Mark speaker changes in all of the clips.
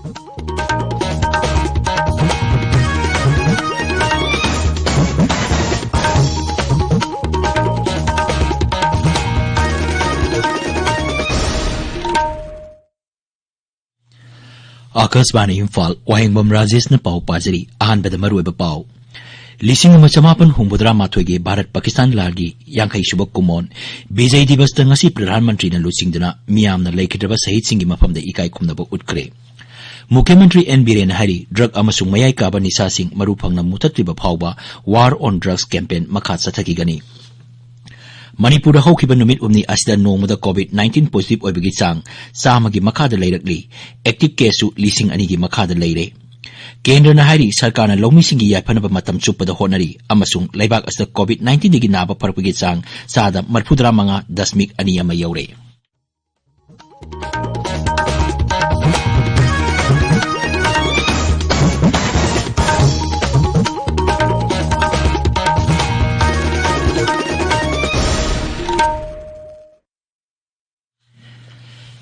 Speaker 1: आकाशवाणी इम्फाल वाहेंगबम राजेश न पाव पाजरी अहानबद मरुब पाव लिसिंग मचमापन हुंबुद्रा माथोगे भारत पाकिस्तान लागी यांखई सुबक कुमोन विजय दिवस तंगसी प्रधानमंत्री न लुसिंगदना मियामना लेखिद्रबा शहीद सिंगी मफमदा इकाई खुमनब उतखरे मुख्यमंत्री एन बीरेन हरी ड्रग अमसुंग मयाई काबा निसासिंग मरु फंगना मुथत्रिबा फावबा वार ऑन ड्रग्स कैंपेन मखा चथकिगनी मणिपुर हौखिबा नुमित उमनी असिदा नोंगमदा कोविड-19 पॉजिटिव ओइबगी चांग चामगी मखादा लेरकली एक्टिव केसु लिसिंग अनिगी मखादा लेरे केंद्र हारी सरकारना लौमिसिंगी याफनबा मतम चुप्पदा होनरी अमसुंग लेबाक असिदा कोविड-19 दिगी नाबा फरकगी चांग सादा 35.2 अमा यौरे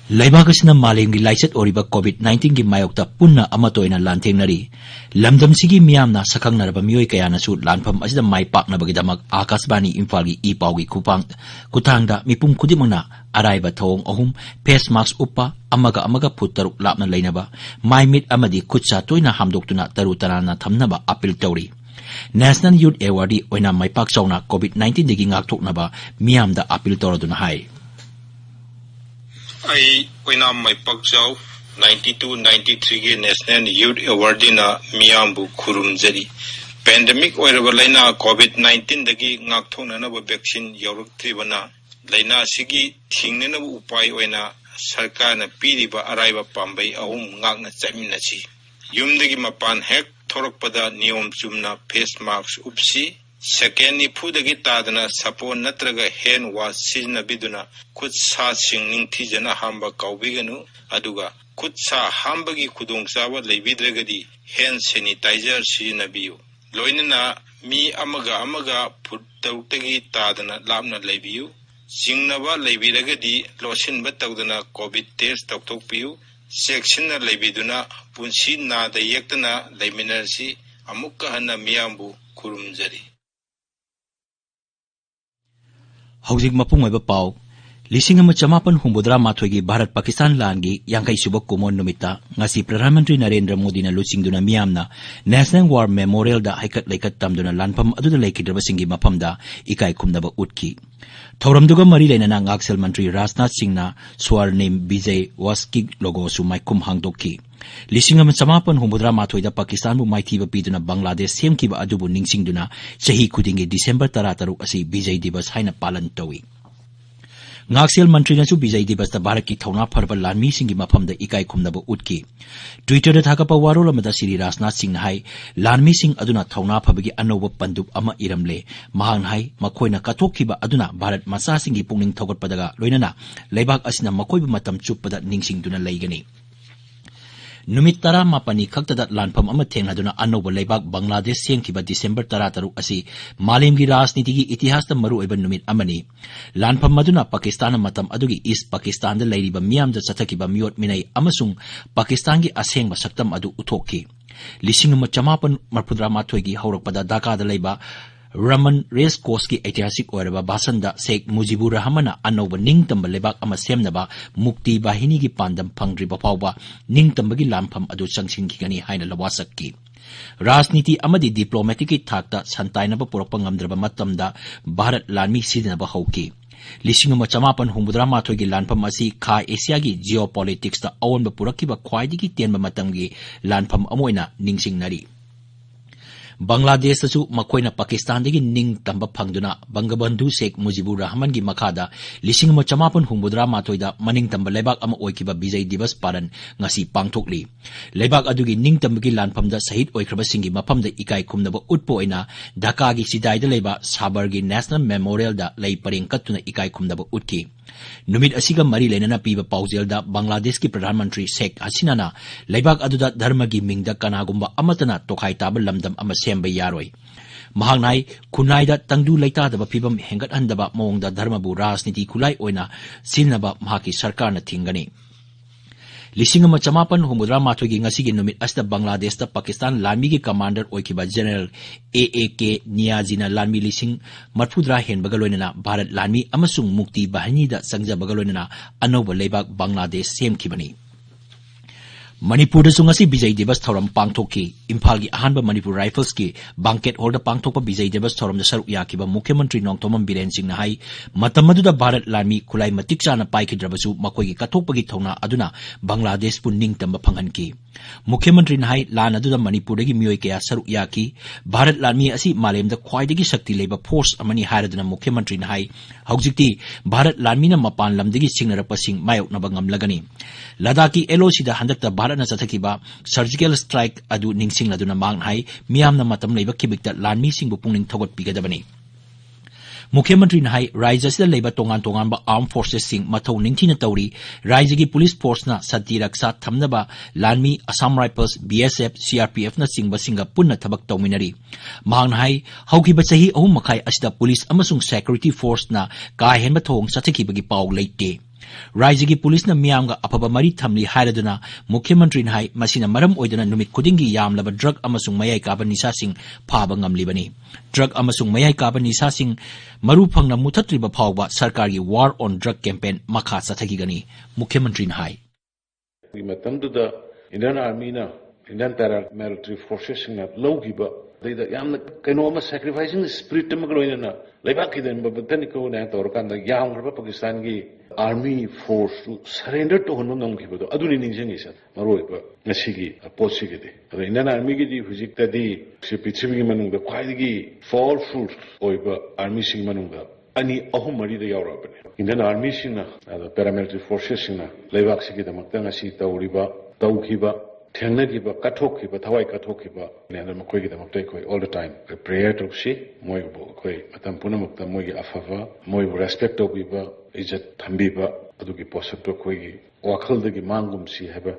Speaker 1: लैबागसना मालेमगी लाइचत ओरिबा कोविड-19 की मायोक्ता पुन्ना अमतोयना लांथेंगनरी लमदमसिगी मियामना सखंगनरबा मियोय कयानासु लानफम असिदा माय पाकनबगिदमक आकाशवाणी इम्फालगी ईपाउगी कुथांगदा मिपुम खुदिमना अराइबा थोंग अहुम फेस मास्क उप्पा अमगा फुट 6 लापना लेनबा माय मिट अमदी खुदसा तोयना हामदोक्तुना तरु तराना थमनबा अपील तौरी नेशनल यूथ एवार्डी ओइना मायपाक चौना कोविड-19 दिगी ngaktoknaba मियामदा अपील तौरदुना हाय
Speaker 2: I oinam mai pakchau 92-93 ge National Youth Award na miyambu khurumjari pandemic oiraba laina COVID-19 dagi ngakthona na vaccine yauruktribana laina sigi thingna na upai oina sarkar na piriba araiba pambai ahum ngakna chaminasi yumdagi mapan hek thorakpada niyom chumna face mask upsi second ifudagi tadana sapon natraga hand wash siznabiduna khutsa sing ningthijana hamba kaubiganu aduga khutsa hambagi khudongchawa leibidragadi hand sanitizer siznabiyu loinana mi amaga phut tawtagi tadana lapna leibiyu jingnaba leibiragadi losinba tawdana covid test tawtokpiyu section leibiduna punsi na da yektana leiminarsi amukka hana miyambu kurumjari
Speaker 1: हौजिक मपुंग ओइबा पाव लिसिंग अमा चमापन हुंबुद्रा माथोगी भारत पाकिस्तान लांगी यांखई सुबक कुमोन नुमिता ngasi प्रधानमंत्री नरेंद्र मोदी ना लुसिंगदुना मियामना national war memorial दा हाइकत लेकत तमदुना लानफम अदुदा लेखिद्रबसिंगी मफमदा इकाई खुमनबा उतकी थौरमदुगा मरी लेना ngaksil मंत्री राजनाथ सिंह ना स्वर्णिम विजय वास्की लोगो सु माइकुम हांगदोकी लिसिंग अमा चमापन हुंबुद्रा माथोइदा पाकिस्तान बु माइथीबा पीदुना बांग्लादेश सेमकीबा अदुबु निंगसिंगदुना चही खुदिंगी डिसेंबर 13 असि विजय दिवस हाइना पालन तौई ngaksil मंत्री नसु विजय दिवस दा भारत की थौना फरबा लानमी सिंगी मफमदा इकाई खुमनबा उतकी ट्विटर दा थाकपा वारोल अमदा श्री राजनाथ सिंह हाई लानमी सिंह अदुना थौना फबगी अनौब पंदुप अमा इरमले महान हाई मखोइना कथोखिबा अदुना भारत मसा सिंगी पुंगनिंग थौगटपदगा लोइनना लेबाक असिना मखोइबा मतम चुप्पदा निंगसिंगदुना लेगनी नुमित 18 खक्तदा लानफम अमा थेंगनादुना अनौब लेबाक बांग्लादेश सेंखिबा डिसेंबर 13 असि मालेमगी राजनीतिगी इतिहासदा मरुओइबा नुमित अमनी लानफम मदुना पाकिस्तान मतम अदुगी ईस्ट पाकिस्तान दा लैरिबा मियामदा चथकिबा मियोट मिनै अमसुंग पाकिस्तानगी असेंगबा सक्तम अदु उथोकी लिसिंग अमा चमापन मरफुद्रा माथोइगी हौरकपदा ढाकादा लैबा रमन रेस कोर्स की ऐतिहासिक ओरबा भाषणदा शेख मुजिबुर रहमान अनौब निंगतंब लेबाक अमा सेमनबा मुक्ति बाहिनी की पांदम फंग्रिबा फावबा निंगतंबगी लामफम अदु संगसिंगखिगनी हाइना लवासक्की राजनीति अमदी डिप्लोमेटिक की थाकता संताइनबा पुरकपा ngamdraba matamda भारत लानमी सिदिनबा हौकी लिसिंग अमा चमापन हुंबुद्रा माथोइगी लानफम असि खा एशियागी जियोपॉलिटिक्स दा अवनबा पुरकिबा ख्वाइदिगी तेनबा मतमगी लानफम अमोइना निंगसिंगनरी बांग्लादेश मखोइना पाकिस्तान दगी निंग तंबा फंगदुना बंगबंधु शेख मुजिबुर रहमान की मखादा लिसिंग अमा चमापन हुंबुद्रा माथोइदा मनिंग तंबा लेबाक अमा ओइकिबा विजय दिवस पारन ngasi पांगथोकली लेबाक अदुगी निंग तंबगी लानफमदा शहीद ओइख्रबा सिंगी मफमदा इकाई खुमनबा उटपो ओइना ढाका की सिदाइदा लेबा साबरगी नेशनल मेमोरियल दा लई परेंग कत्तुना इकाई खुमनबा उटकी नुमित असिगा मरी लेना पीबा पाउजेलदा बांग्लादेश की प्रधानमंत्री शेख हसीना लेबाक अदुदा धर्म की मिंगदा कनागुंबा अमतना तोखाई ताबा लमदम अमा सेमबा यारोय महांगनाई खुनाइदा तंगदु लैतादबा फिबम हेंगतहंदबा मोंगदा धर्मबु राजनीति खुलाई ओइना सिलनबा महाकी सरकारना थिंगनी लिसिंग अमा चमापन हुमुद्रा माथोगी ngasi gi numit asda Bangladesh ta Pakistan lanmi gi commander oikiba General AAK Niazina lanmi lising marfudra hen bagaloinana Bharat lanmi amasung mukti bahani da sangja bagaloinana anoba leibak Bangladesh semkibani Manipur sungasi Bijay Divas thoram pangthoki Imphal gi ahanba Manipur Rifles ki banquet hall da pangthokpa Bijay Divas thoram da saruk yakiba Mukhyamantri Nongthomam Biren Singh na hai matam aduda Bharat lanmi khulai matik chana paikidrabasu makoi gi kathokpagi thona aduna Bangladesh pu ningtamba phanghanki Mukhyamantri na hai lan aduda Manipur gi miyoi kaya saruk yaki Bharat lanmi asi malem da khwaidagi shakti leba force amani hairaduna Mukhyamantri na hai haujikti Bharat lanmi na mapan lamdagi singnarapa sing mayok na bangamlagani Ladaki LOC da handakta Bharat na sathakiba surgical strike adu ningsing laduna mang hai miyam na matam leiba kibikta lanmi singbu pungning thogot pigadabani Mukhyamantri na hai raija sida leiba tongan ba armed forces sing mathau ningthina tawri raija gi police force na sati raksa thamnaba lanmi Assam Rifles BSF CRPF na singba singa punna thabak tawminari mang hai haukiba chahi ahum makhai asida police amasung security force na ka henba thong sathakiba gi paw leite Raija gi police na miyamga apaba mari thamli hairaduna Mukhyamantri na hai masina maram oidana numit khudingi yamlaba drug amasung mayai kaba nisa sing phaba ngamlibani drug amasung mayai kaba nisa sing maru phangna muthatriba phawba sarkar gi war on drug campaign makha sathagigani Mukhyamantri na hai
Speaker 3: matamduda Indian Army na Indian paramilitary forces na lawgiba da yamna kainoma sacrificing spirit magloina na laibaki den babtani ko na torkanda yamgraba Pakistan gi Army force to surrender to honum namkibodo aduni ninjingi sa maroiba ngasigi posigide Indian Army gi hujik tadi se pichbi gi manungda khwaidigi fall fruit oiba army sing manungda ani ahum mari da yaurabane Indian Army singna paramilitary forces singna laibak sigi damakta ngasi tawriba tawkiba thengnagiba kathokkiba thawai kathokkiba nena makoigi damakta koi all the time prayer to see moibo koi matam punamakta moigi afafa moibo respect to giba ijat thambiba adugi posap to koi wakhaldagi mangum si haba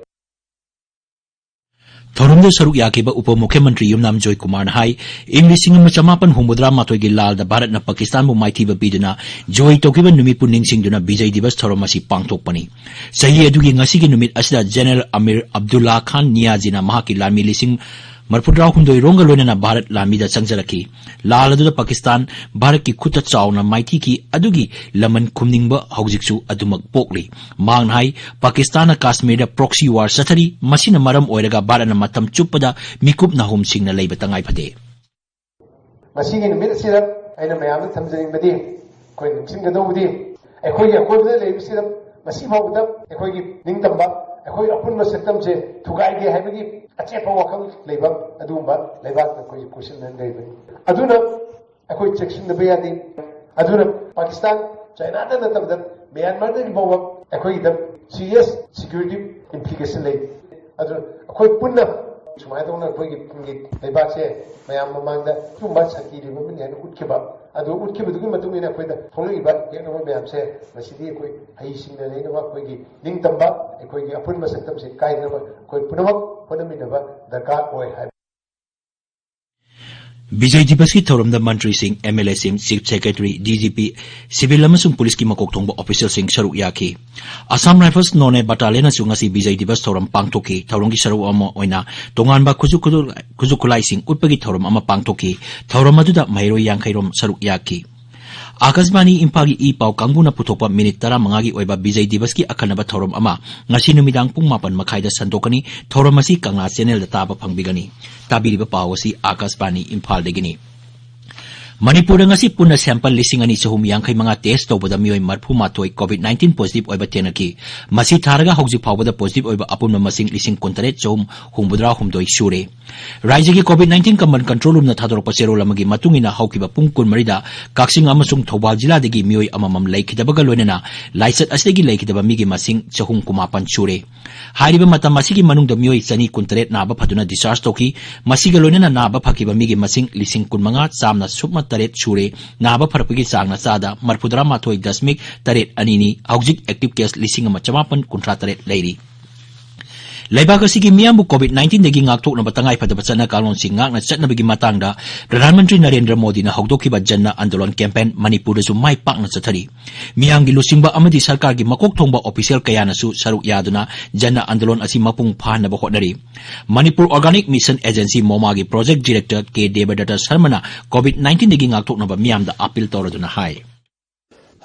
Speaker 1: Thorumde saruk yakiba Upa Mukhyamantri Yumnam Joy Kumar na hai ing lising ama chamapan humudra matoi gi lal da Bharat na Pakistan bu maithiba biduna joy tokiba numit pu ningsing duna Bijay Divas thorom asi pangthokpani sahi adugi ngasi gi numit asida General Amir Abdullah Khan Niyazina mahaki lanmi lising marfudra hundoi ronga loinana Bharat lanmi da changjaraki lal adu da Pakistan Bharat ki khuta chawna maithi ki adugi laman khumningba haujikchu adumak pokli mang hai Pakistan na Kashmir da proxy war sathari masina maram oiraga Bharat na matam chupada mikup na hum singna leiba tangai phade
Speaker 4: masigi numit sira aina mayam thamjering badi koi nimsing gadobudi ekoi yakobda leibsira masi phawda ekoi gi ningtamba ekoi apun masetam se thugai ge haibagi achepa wakal leiba adumba leiba koi question nan leiba aduna ekoi section da bayadi aduna Pakistan China da natabda Myanmar da bawa ekoi da serious security implication lei aduna ekoi punna sumai da una koi gi leiba se mayam mamangda tumba sakti riba min yana utkiba adu utkiba dugi matumina koi da tholiba yana mayam se masidi koi hai singna leina wa koi gi ningtamba ekoi gi apun masatam se kaina koi punamak Panaminaba Daka Oi Hai
Speaker 1: Bijay Divas ki thorom da Mantri Singh MLA Singh Chief Secretary DGP Civil amasung police ki makok thongba official sing saruk yaki Assam Rifles none battalion asu ngasi Bijay Divas thorom pangthoki thorong ki saruk ama oina tongan ba khujukulai sing utpagi thorom ama pangthoki thorom adu da mairo yangkhairom saruk yaki Akasbani Imphal gi pau kangbuna puthokpa minute 15 gi oiba Bijay Divas ki akhanaba thorom ama ngasi numidang pung 9 makhai da sandokani thorom asi Kangla channel da taba phangbigani tabiriba pau asi Akasbani Imphal degini Manipur ngasi punna sample lising ani chahum yangkhai manga test tobada mioi marphu matoi COVID-19 positive oiba tenaki masi tharaga hauji phawbada positive oiba apunma masing lising kontare chom humbudra humdoi sure Raija gi COVID-19 command control room na thadorpa cherol amagi matungina haukiba pungkun marida kaksing amasung Thobal jila degi mioi amamam laikhidabaga loinana laisat asdegi laikhidaba migi masing chahum kumapan sure hairiba mata masigi manungda mioi chani kuntare naba phaduna discharge toki masiga loinana naba phakiba migi masing lising kunmanga chamna supma taret sure naba pharapagi changna chada marfudra mathoi dasmik taret anini haujik active case lising ama chamapan kuntra taret leiri Laibak asigi miyambu COVID-19 dagi ngakthoknaba tangai phadaba chana kalonsing ngakna chatnabagi matangda Pradhan Mantri Narendra Modi na hawdokhiba janna andolon campaign Manipur su mai pakna chathari miyamgi lusingba amadi sarkar gi makok thongba official kayana su saruk yaduna janna andolon asi mapung phanaba hotnari Manipur Organic Mission Agency MOMA gi project director K Devadatta Sharmana COVID-19 dagi ngakthoknaba miyamda appeal tawraduna hai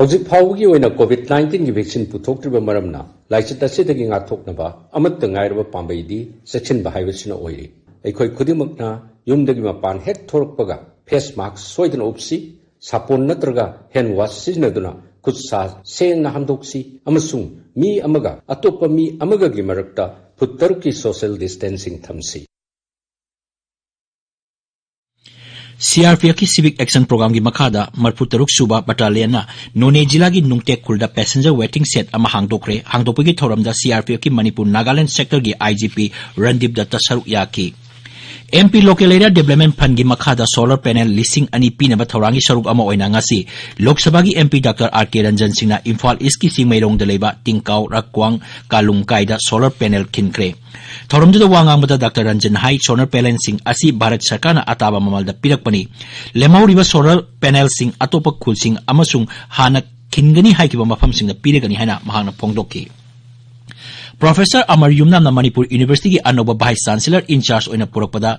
Speaker 5: Hojik phawgi oina COVID-19 gi vaccine puthoktriba maramna laichat asidagi ngathoknaba amatta ngairaba pambaidi section bahaiwasina oiri aikoi khudimakna yumdagi mapan hek thorokpaga face mask soidana upsi sapon natraga hand wash siznaduna khutsa sengna hamdoksi amasung mi amaga atoppa mi amaga gi marakta phuttarki social distancing thamsi
Speaker 1: CRPF की Civic Action Program की मखादा मरफु तरुक सुबा battalion ना नोने जिला की नुंगटेक खुलदा passenger waiting set अमा हांगदोकरे की थौरमदा CRPF की Manipur Nagaland sector की IGP रणदीप दत्ता सरुक याकी MP Local Area Development Fund की मखादा सोलर पैनल लिसिंग अनि पीनबा थौरांगी सरुक अमा ओइना ngasi लोकसभा की MP Dr. R.K. Ranjan Singh na Imphal East की सिंगमैरोंग दलेबा टिंकाउ रक्वांग कालुंगकाइदा सोलर पैनल खिनख्रे थौरमदुदा वांगांगबदा Dr. Ranjan hai solar panel sing asi Bharat Sarkar na ataba mamalda pirakpani lemawriba solar panel sing atopa khulsing amasung hana khingani haikiba mafam sing da piragani haina mahangna phongdokki Professor Amar Yumnam na Manipur University ki Anoba Vice Chancellor in charge oina purakpada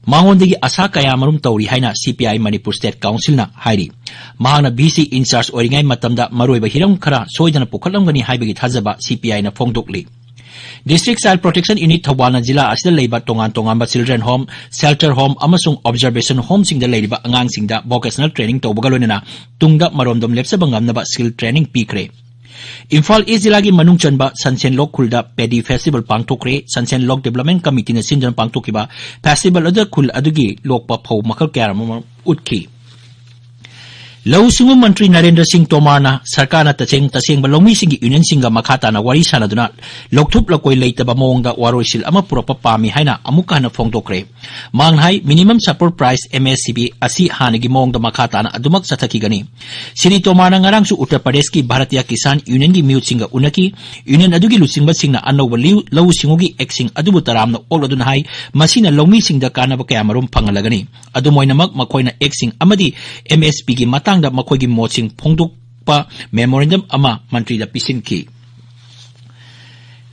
Speaker 1: Mangondagi asa kaya marum tawri haina CPI Manipur State Council na hairi mahana BC in charge oringai matamda maroiba hiram khara soidana pukhalamgani haibagi thajaba CPI na phongdokli District Child Protection Unit Thawbana Jila asida leiba tongan children home shelter home amasung observation home sing da leiba angang sing da vocational training tawbagalonena tungda maromdom lepsaba ngamnaba skill training pikre Imphal East Jila gi manung chanba Sanchen Lok khulda Paddy Festival pangthokre Sanchen Lok Development Committee na sinjan pangthokiba festival adu khul adugi lokpa phau makal kyaram utki Lau Singu Mantri Narendra Singh Tomar na Sarkar na taseng balongmi singi union singa makhata na wari sanaduna lokthup lakoi leitaba mongda waroisil ama purapa pami haina amuka na phongdokre manghai minimum support price MSCP asi hanagi mongda makhata na adumak sathaki gani Siri Tomar na ngarang su Uttar Pradesh ki Bharatiya Kisan Union gi mute singa unaki union adugi lusingba singna annoba lau singu gi exing adubu taram na oladuna hai masina longmi singda kanaba kayamarum phangalagani adumoinamak makoina exing amadi MSP gi matang da makoy gi moching phongduk pa memorandum ama mantri da pisin ki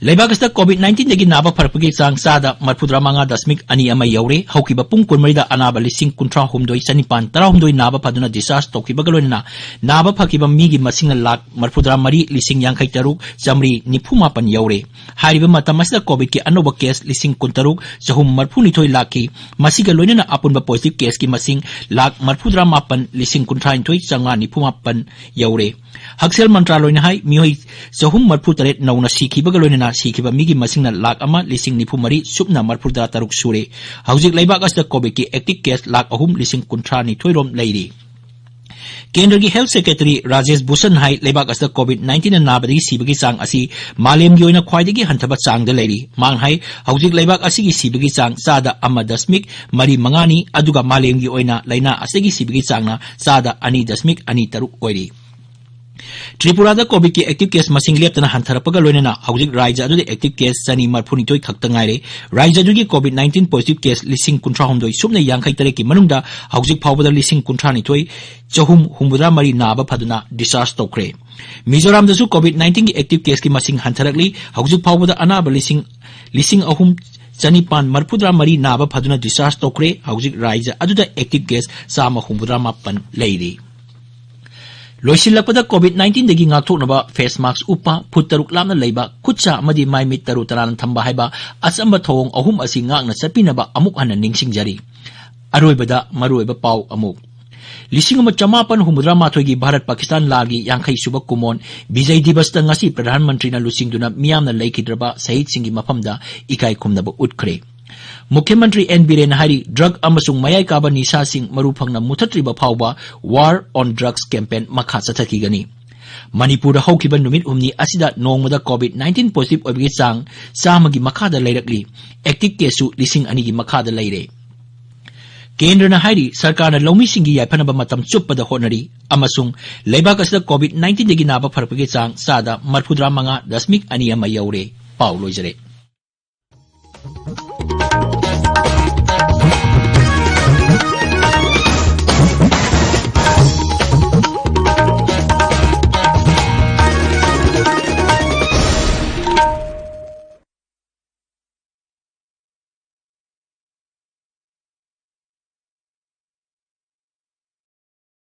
Speaker 1: Leibagasta COVID-19 dagi naba farpagi sang sada marpudra manga dasmik ani ama yaure haukiba pung kunmarida anaba lising kuntra humdoi sanipan tara humdoi naba paduna disaster tokiba galona naba phakiba migi masinga lak marpudra mari lising yankai taruk jamri nifuma pan yaure hariba matamasda covid ki anoba case lising kuntaruk jahum marphuni thoi laki masiga loina apunba positive case ki masing lak marpudra mapan lising kuntra thoi changa nifuma pan yaure Haksel Mantraloy na hai mihoi jahum marputaret nauna sikhiba galona sikhiba migi masingna lak ama lising nifumari supna marpudra taruk sure haujik laibak as da covid ki active case lak ahum lising kuntra ni thoirom leiri Kendra ki Health Secretary Rajesh Bhushan hai leibak as da COVID-19 na nabadi sibagi sang asi malem gi oina khwaidagi hanthaba sang da leiri mang hai haujik leibak asigi sibagi sang sada ama dasmik mari mangani aduga malem gi oina laina asigi sibagi sang na sada ani dasmik ani taruk oiri Tripura da COVID ki active case masing leptana hantharapaga loinana haujik raija adu active case sani marphunitoi khakta ngaire raija adu gi COVID-19 positive case lising kuntra homdoi subna yankai tare ki manungda haujik phawbada lising kuntra ni thoi chahum humbudra mari naba phaduna discharge tokre Mizoram dasu COVID-19 ki active case ki masing hantharakli haujik phawbada anaba lising ahum chanipan marphudra mari naba phaduna discharge tokre haujik raija adu da active case sama humbudra mapan leiri Loisilakpada COVID-19 dagi ngakthoknaba face mask upa phuttaruk lamna leiba khutcha amadi mai mit taru taran thamba haiba asamba thong ahum asi ngakna chapinaba amuk hana ningsingjari aroibada maroiba pau amuk Lisingama chamapan humudra mathogi Bharat Pakistan lagi yankai suba kumon Vijay Divas ta ngasi Pradhan Mantri na lusingduna miyamna leikidraba sahid singi mafamda ikai khumnaba utkre Mukhyamantri N. Biren hari drug amasung mayai kaba nisa sing marupangna muthatriba phawba war on drugs campaign makha chathaki gani Manipur haukiba numit humni asida nongmada COVID-19 positive oibgi sang samagi makhada leirakli active case su lising anigi makhada leire Kendra na hari sarkar na lawmi singi yaipanaba matam chuppada honari amasung leibak asida COVID-19 dagi naba farpagi sang sada marphudra manga dasmik ani ama yaure pau loijare